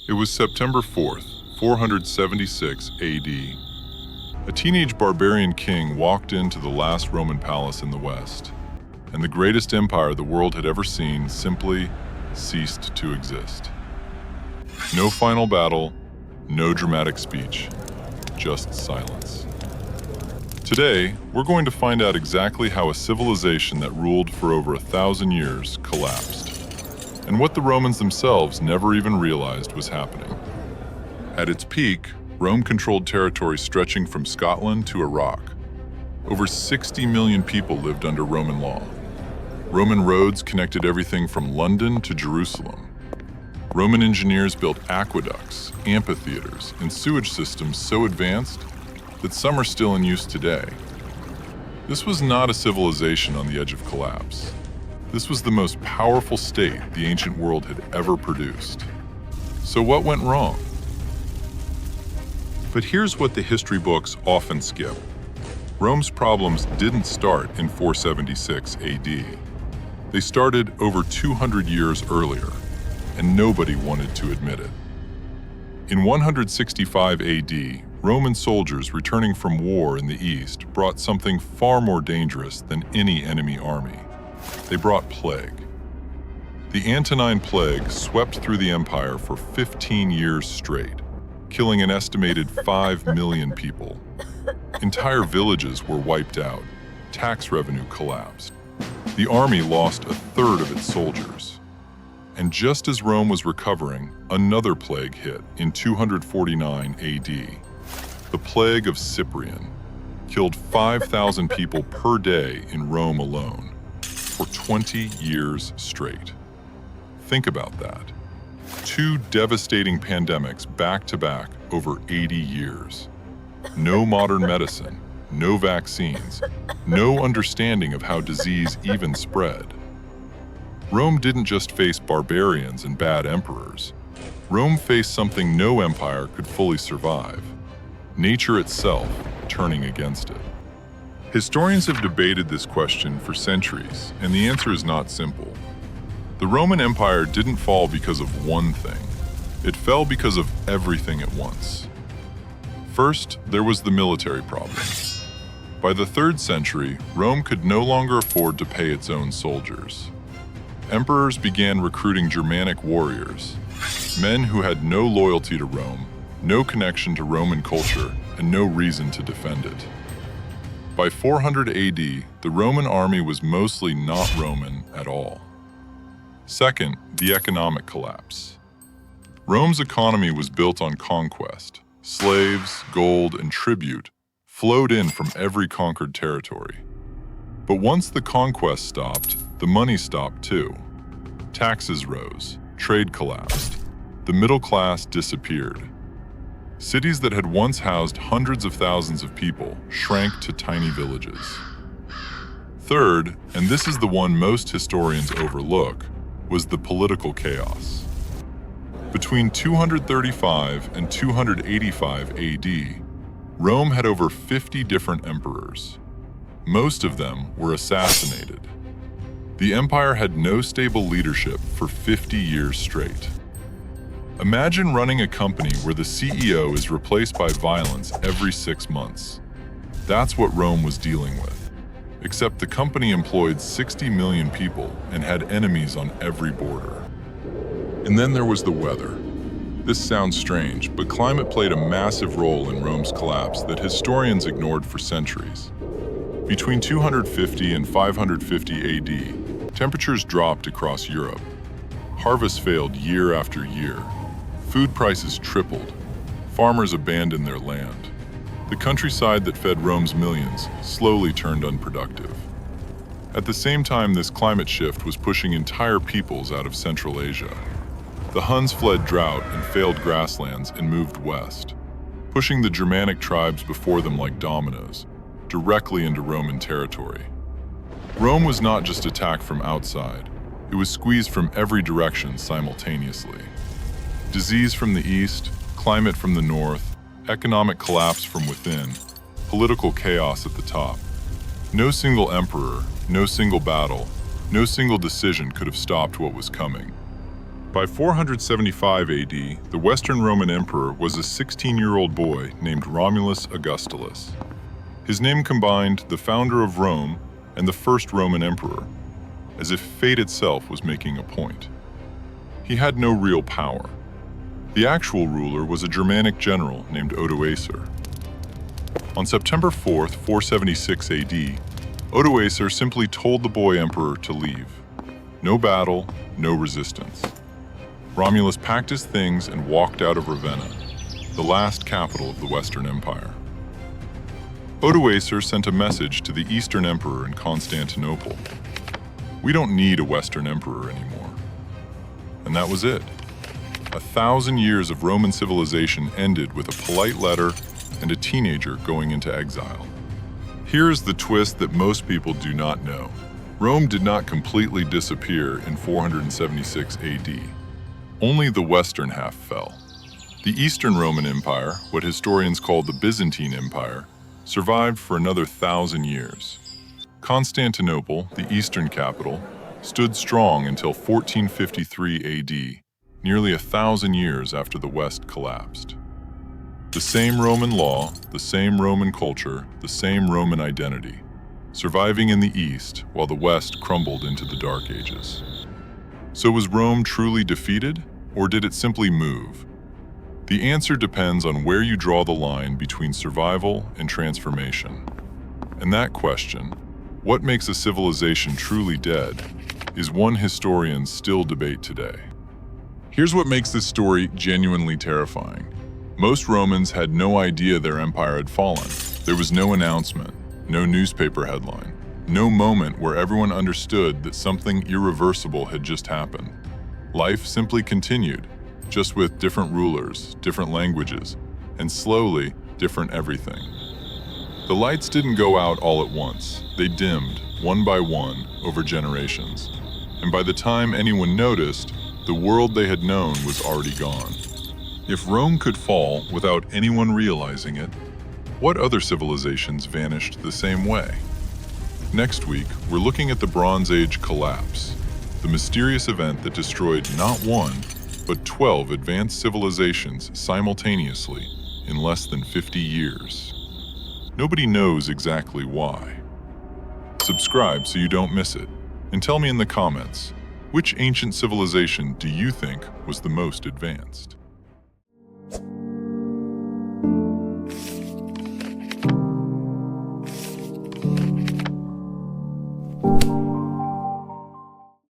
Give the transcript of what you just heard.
It was September 4th, 476 AD. A teenage barbarian king walked into the last Roman palace in the West, and the greatest empire the world had ever seen simply ceased to exist. No final battle, no dramatic speech, just silence. Today, we're going to find out exactly how a civilization that ruled for over 1,000 years collapsed, and what the Romans themselves never even realized was happening. At its peak, Rome controlled territory stretching from Scotland to Iraq. Over 60 million people lived under Roman law. Roman roads connected everything from London to Jerusalem. Roman engineers built aqueducts, amphitheaters, and sewage systems so advanced that some are still in use today. This was not a civilization on the edge of collapse. This was the most powerful state the ancient world had ever produced. So what went wrong? But here's what the history books often skip. Rome's problems didn't start in 476 AD. They started over 200 years earlier, and nobody wanted to admit it. In 165 AD, Roman soldiers returning from war in the East brought something far more dangerous than any enemy army. They brought plague. The Antonine Plague swept through the empire for 15 years straight, killing an estimated 5 million people. Entire villages were wiped out. Tax revenue collapsed. The army lost a third of its soldiers. And just as Rome was recovering, another plague hit in 249 AD. The Plague of Cyprian killed 5,000 people per day in Rome alone, for 20 years straight. Think about that. 2 devastating pandemics back-to-back over 80 years. No modern medicine, no vaccines, no understanding of how disease even spread. Rome didn't just face barbarians and bad emperors. Rome faced something no empire could fully survive: nature itself turning against it. Historians have debated this question for centuries, and the answer is not simple. The Roman Empire didn't fall because of one thing. It fell because of everything at once. First, there was the military problem. By the 3rd century, Rome could no longer afford to pay its own soldiers. Emperors began recruiting Germanic warriors, men who had no loyalty to Rome, no connection to Roman culture, and no reason to defend it. By 400 AD, the Roman army was mostly not Roman at all. Second, the economic collapse. Rome's economy was built on conquest. Slaves, gold, and tribute flowed in from every conquered territory. But once the conquest stopped, the money stopped too. Taxes rose, trade collapsed, the middle class disappeared. Cities that had once housed hundreds of thousands of people shrank to tiny villages. Third, and this is the one most historians overlook, was the political chaos. Between 235 and 285 AD, Rome had over 50 different emperors. Most of them were assassinated. The empire had no stable leadership for 50 years straight. Imagine running a company where the CEO is replaced by violence every 6 months. That's what Rome was dealing with. Except the company employed 60 million people and had enemies on every border. And then there was the weather. This sounds strange, but climate played a massive role in Rome's collapse that historians ignored for centuries. Between 250 and 550 AD, temperatures dropped across Europe. Harvests failed year after year. Food prices tripled. Farmers abandoned their land. The countryside that fed Rome's millions slowly turned unproductive. At the same time, this climate shift was pushing entire peoples out of Central Asia. The Huns fled drought and failed grasslands and moved west, pushing the Germanic tribes before them like dominoes, directly into Roman territory. Rome was not just attacked from outside, it was squeezed from every direction simultaneously. Disease from the east, climate from the north, economic collapse from within, political chaos at the top. No single emperor, no single battle, no single decision could have stopped what was coming. By 475 AD, the Western Roman emperor was a 16-year-old boy named Romulus Augustulus. His name combined the founder of Rome and the first Roman emperor, as if fate itself was making a point. He had no real power. The actual ruler was a Germanic general named Odoacer. On September 4, 476 AD, Odoacer simply told the boy emperor to leave. No battle, no resistance. Romulus packed his things and walked out of Ravenna, the last capital of the Western Empire. Odoacer sent a message to the Eastern Emperor in Constantinople. We don't need a Western Emperor anymore. And that was it. 1,000 years of Roman civilization ended with a polite letter and a teenager going into exile. Here's the twist that most people do not know. Rome did not completely disappear in 476 AD. Only the western half fell. The Eastern Roman Empire, what historians call the Byzantine Empire, survived for another 1,000 years. Constantinople, the eastern capital, stood strong until 1453 AD, nearly 1,000 years after the West collapsed. The same Roman law, the same Roman culture, the same Roman identity, surviving in the East while the West crumbled into the Dark Ages. So was Rome truly defeated, or did it simply move? The answer depends on where you draw the line between survival and transformation. And that question, what makes a civilization truly dead, is one historians still debate today. Here's what makes this story genuinely terrifying. Most Romans had no idea their empire had fallen. There was no announcement, no newspaper headline, no moment where everyone understood that something irreversible had just happened. Life simply continued, just with different rulers, different languages, and slowly, different everything. The lights didn't go out all at once. They dimmed, one by one, over generations. And by the time anyone noticed, the world they had known was already gone. If Rome could fall without anyone realizing it, what other civilizations vanished the same way? Next week, we're looking at the Bronze Age collapse, the mysterious event that destroyed not one, but 12 advanced civilizations simultaneously in less than 50 years. Nobody knows exactly why. Subscribe so you don't miss it, and tell me in the comments, which ancient civilization do you think was the most advanced?